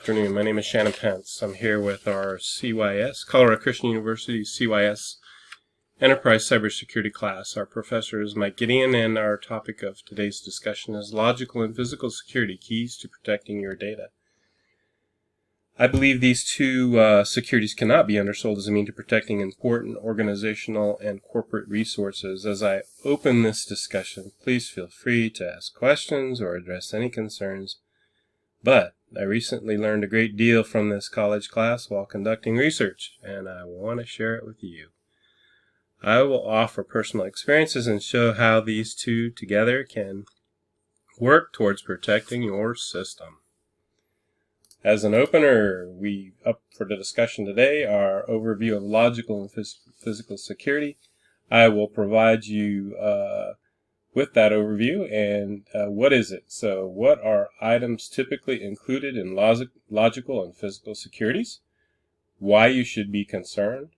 Afternoon. My name is Shannon Pence. I'm here with our CYS, Colorado Christian University CYS Enterprise Cybersecurity class. Our professor is Mike Gideon, and our topic of today's discussion is Logical and Physical Security, Keys to Protecting Your Data. I believe these two securities cannot be undersold as a means of protecting important organizational and corporate resources. As I open this discussion, please feel free to ask questions or address any concerns. But I recently learned a great deal from this college class while conducting research, and I want to share it with you. I will offer personal experiences and show how these two together can work towards protecting your system. As an opener, we up for the discussion today our overview of logical and physical security. I will provide you with that overview and what is it? So what are items typically included in logical and physical securities? Why you should be concerned?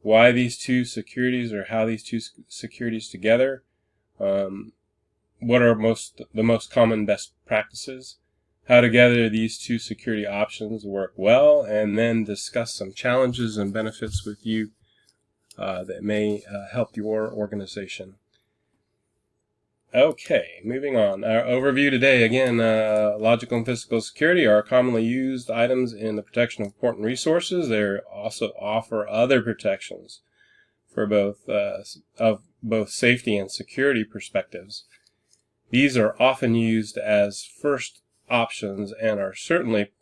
Why these two securities or how these two securities together? What are the most common best practices? How together these two security options work well, and then discuss some challenges and benefits with you that may help your organization. Okay, moving on. Our overview today, again, logical and physical security are commonly used items in the protection of important resources. They also offer other protections for both safety and security perspectives. These are often used as first options and are certainly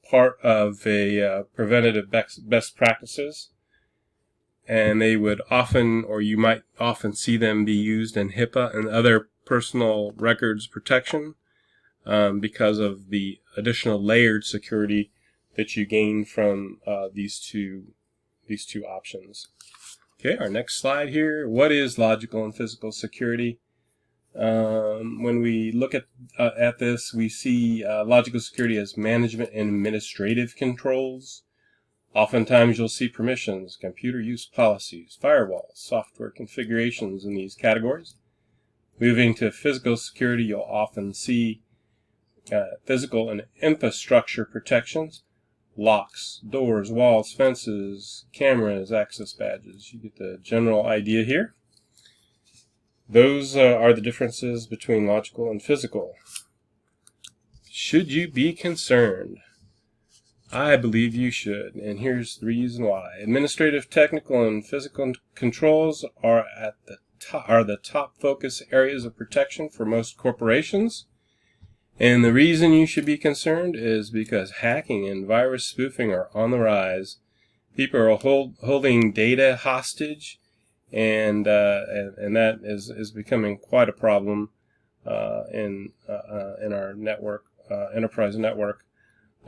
part of a preventative best practices. And they would often, or you might often see them be used in HIPAA and other personal records protection because of the additional layered security that you gain from these two options. Okay, our next slide here. What is logical and physical security? When we look at this, we see logical security as management and administrative controls. Oftentimes you'll see permissions, computer use policies, firewalls, software configurations in these categories. Moving to physical security, you'll often see physical and infrastructure protections, locks, doors, walls, fences, cameras, access badges. You get the general idea here. Those are the differences between logical and physical. Should you be concerned? I believe you should, and here's the reason why. Administrative, technical, and physical controls are the top focus areas of protection for most corporations. And the reason you should be concerned is because hacking and virus spoofing are on the rise. People are holding data hostage, and that is becoming quite a problem in our network, enterprise network.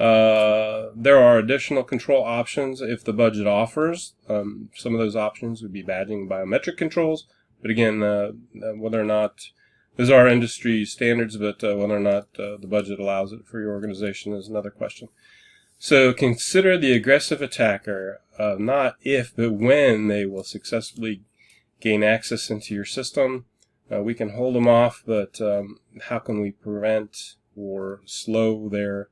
There are additional control options if the budget offers. Some of those options would be badging biometric controls, but again, whether or not those are industry standards, but whether or not the budget allows it for your organization is another question. So consider the aggressive attacker, not if, but when they will successfully gain access into your system. We can hold them off, but how can we prevent or slow their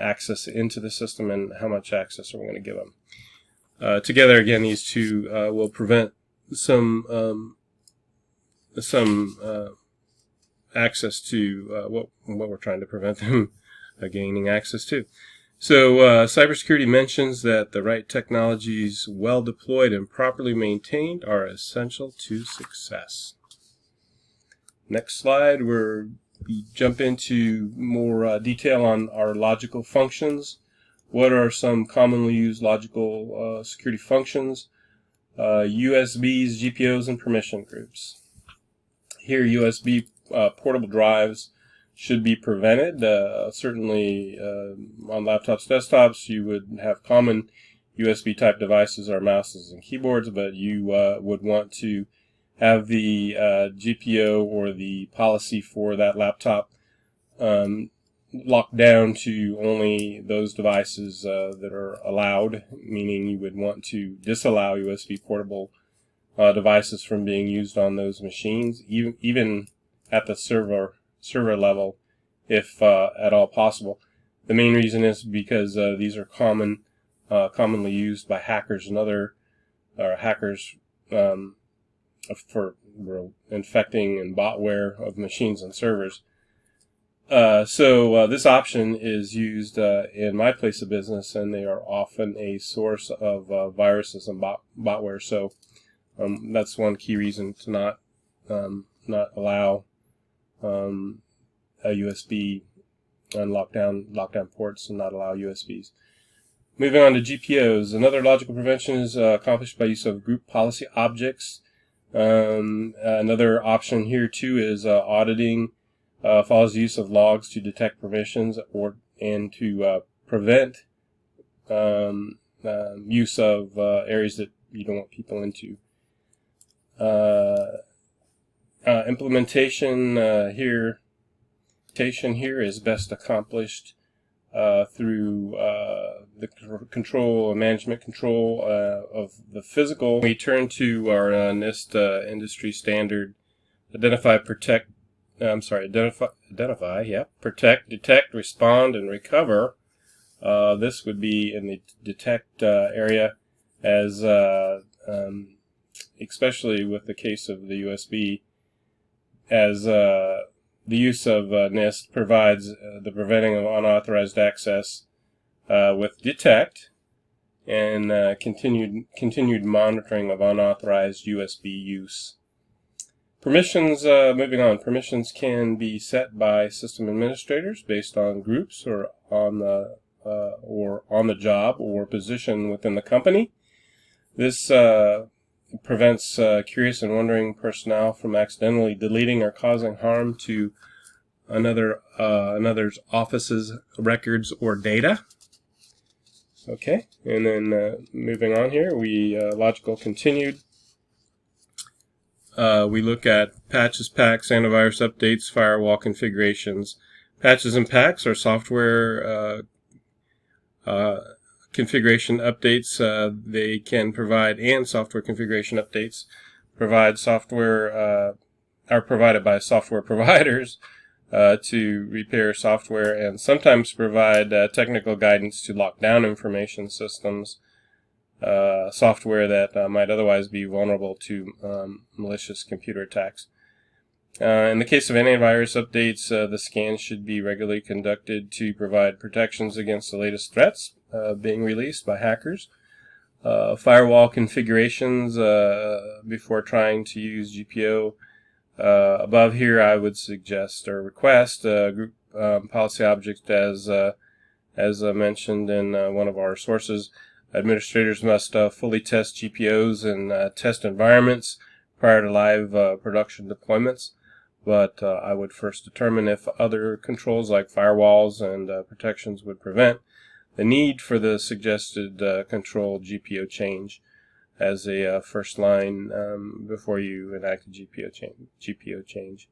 access into the system, and how much access are we going to give them? Together, again, these two will prevent some access to what we're trying to prevent them gaining access to. So cybersecurity mentions that the right technologies, well deployed and properly maintained, are essential to success. Next slide, we jump into more detail on our logical functions. What are some commonly used logical security functions? USBs, GPOs, and permission groups. Here, USB portable drives should be prevented. Certainly on laptops, desktops, you would have common USB type devices or mouses and keyboards, but you would want to have the GPO or the policy for that laptop locked down to only those devices that are allowed, meaning you would want to disallow USB portable devices from being used on those machines, even at the server level, if at all possible. The main reason is because these are commonly used by hackers and other hackers for infecting and botware of machines and servers. So this option is used in my place of business, and they are often a source of viruses and botware. So that's one key reason to not allow a USB and lock down ports and not allow USBs. Moving on to GPOs, another logical prevention is accomplished by use of group policy objects. Another option here too is auditing. Follows the use of logs to detect permissions and to prevent use of areas that you don't want people into. Implementation here is best accomplished through the control, management control of the physical. We turn to our NIST industry standard, identify, protect, detect, respond, and recover. This would be in the detect area, as especially with the case of the USB, as the use of NIST provides the preventing of unauthorized access with detect and continued monitoring of unauthorized USB use. Permissions, moving on, permissions can be set by system administrators based on groups or on the job or position within the company. This prevents curious and wondering personnel from accidentally deleting or causing harm to another's office's records or data. Okay, and then moving on here, we logical continued. We look at patches, packs, antivirus updates, firewall configurations. Patches and packs are software configuration updates. They can provide, and software configuration updates provide software, are provided by software providers to repair software, and sometimes provide technical guidance to lock down information systems. Software that might otherwise be vulnerable to malicious computer attacks. In the case of antivirus updates, the scans should be regularly conducted to provide protections against the latest threats being released by hackers. Firewall configurations before trying to use GPO. Above here, I would suggest or request group policy object as mentioned in one of our sources. Administrators must fully test GPOs and test environments prior to live production deployments, but I would first determine if other controls like firewalls and protections would prevent the need for the suggested control GPO change as a first line before you enact a GPO change.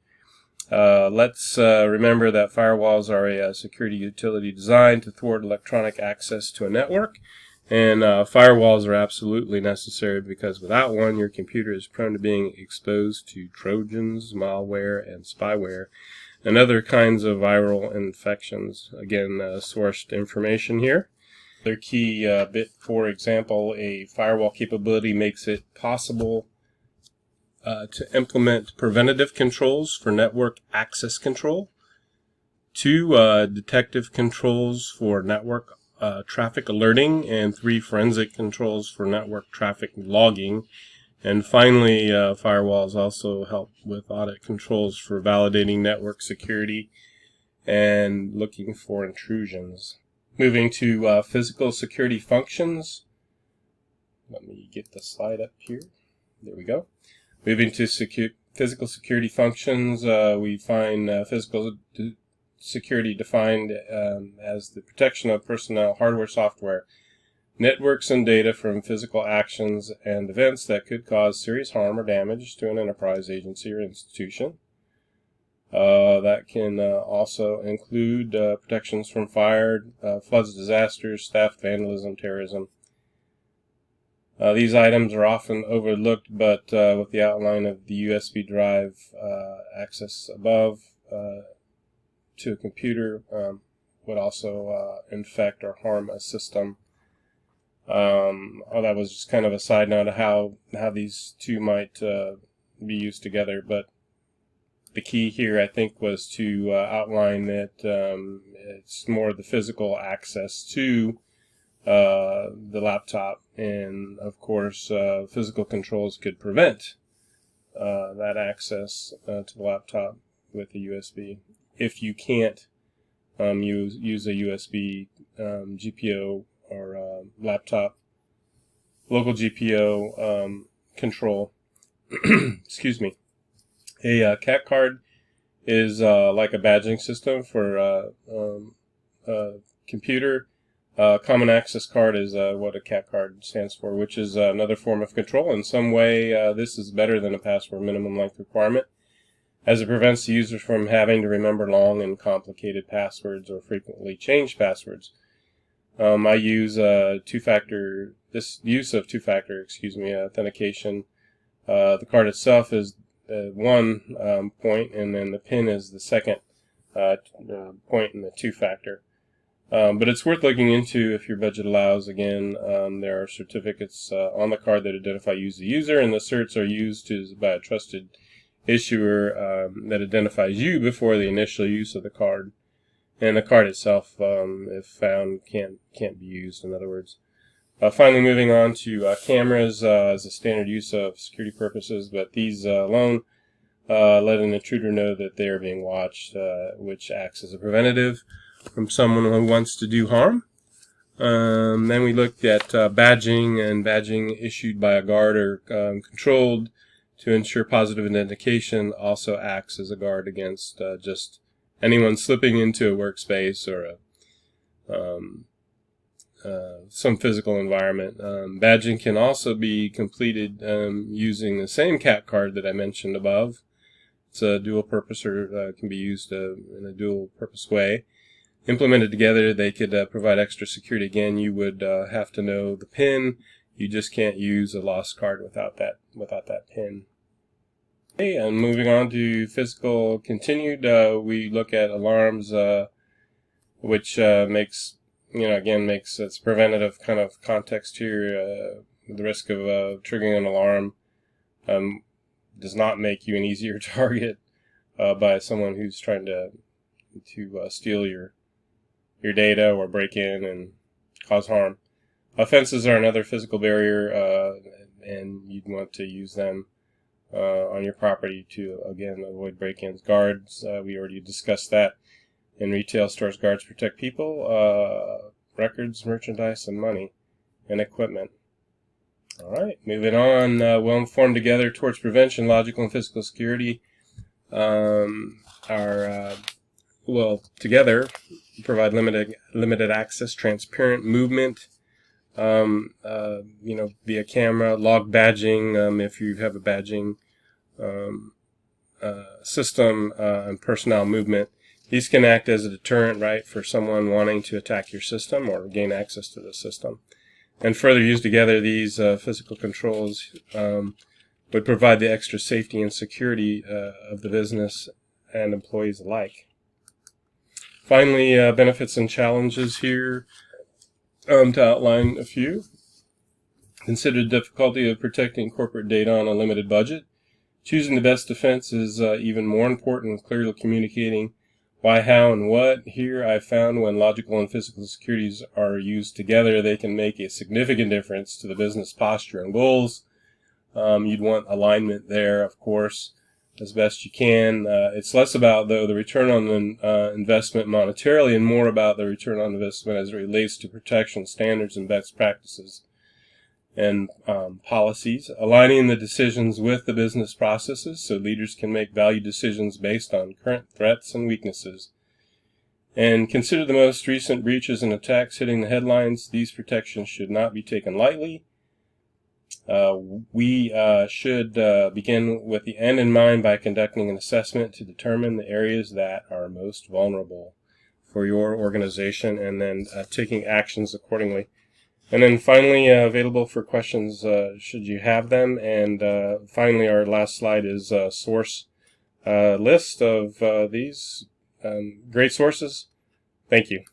Let's remember that firewalls are a security utility designed to thwart electronic access to a network. And firewalls are absolutely necessary because without one, your computer is prone to being exposed to Trojans, malware, and spyware, and other kinds of viral infections. Again, sourced information here. Another key bit, for example, a firewall capability makes it possible to implement preventative controls for network access control, 2 detective controls for network traffic alerting, and 3 forensic controls for network traffic logging. And finally, firewalls also help with audit controls for validating network security and looking for intrusions. Moving to physical security functions. Let me get the slide up here. There we go. Moving to physical security functions, we find physical security defined as the protection of personnel, hardware, software, networks, and data from physical actions and events that could cause serious harm or damage to an enterprise, agency, or institution. That can also include protections from fire, floods, disasters, theft, vandalism, terrorism. These items are often overlooked, but with the outline of the USB drive access above to a computer would also infect or harm a system. That was just kind of a side note of how these two might be used together, but the key here, I think, was to outline that it's more the physical access to the laptop, and of course physical controls could prevent that access to the laptop with a USB if you can't use a USB GPO or laptop local GPO control. Excuse me. A CAT card is like a badging system for a computer. Common access card is what a CAT card stands for, which is another form of control. In some way, this is better than a password minimum length requirement, as it prevents the user from having to remember long and complicated passwords or frequently changed passwords. I use two-factor authentication. The card itself is one point, and then the PIN is the second point in the two-factor. But it's worth looking into if your budget allows. Again, there are certificates on the card that identify you as the user, and the certs are used by a trusted issuer that identifies you before the initial use of the card. And the card itself, if found, can't be used, in other words. Finally, moving on to cameras as a standard use of security purposes, but these alone let an intruder know that they are being watched, which acts as a preventative from someone who wants to do harm. Then we looked at badging, and badging issued by a guard or controlled to ensure positive identification also acts as a guard against just anyone slipping into a workspace or some physical environment. Badging can also be completed using the same CAT card that I mentioned above. It's a dual purpose, or can be used in a dual purpose way. Implemented together, they could provide extra security. Again, you would have to know the PIN. You just can't use a lost card without that PIN. Okay, and moving on to physical continued, we look at alarms, which makes its preventative kind of context here. The risk of triggering an alarm does not make you an easier target by someone who's trying to steal your data or break in and cause harm. Fences are another physical barrier, and you'd want to use them on your property to, again, avoid break-ins. Guards, we already discussed that. In retail stores, guards protect people, records, merchandise, and money, and equipment. All right, moving on. Well-informed together towards prevention, logical and physical security together provide limited access, transparent movement, via camera, log badging, if you have a badging system, and personnel movement. These can act as a deterrent, right, for someone wanting to attack your system or gain access to the system. And further used together, these physical controls would provide the extra safety and security of the business and employees alike. Finally, benefits and challenges here, to outline a few. Consider the difficulty of protecting corporate data on a limited budget. Choosing the best defense is even more important with clearly communicating why, how, and what. Here I found when logical and physical securities are used together, they can make a significant difference to the business posture and goals. You'd want alignment there, of course, as best you can. It's less about, though, the return on the investment monetarily, and more about the return on investment as it relates to protection standards and best practices and policies. Aligning the decisions with the business processes so leaders can make value decisions based on current threats and weaknesses. And consider the most recent breaches and attacks hitting the headlines. These protections should not be taken lightly. We should begin with the end in mind by conducting an assessment to determine the areas that are most vulnerable for your organization, and then taking actions accordingly. And then finally, available for questions should you have them. And finally, our last slide is a source list of these great sources. Thank you.